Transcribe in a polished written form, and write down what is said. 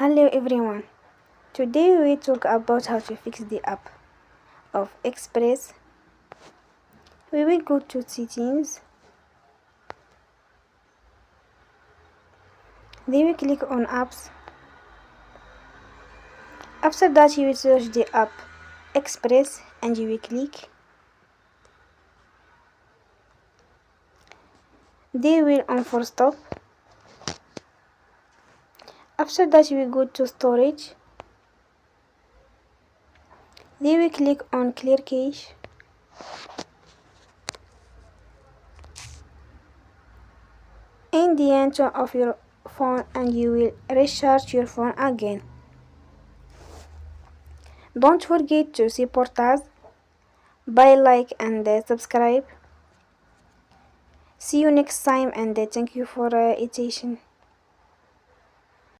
Hello everyone. Today we talk about how to fix the app of Express. We will go to settings. Then we click on apps. After that you will search the app Express and you will click. They will on for stop. After that you will go to storage. Then we click on clear cache. In the end, turn off your phone and you will recharge your phone again. Don't forget to support us by like and subscribe. See you next time and thank you for attention.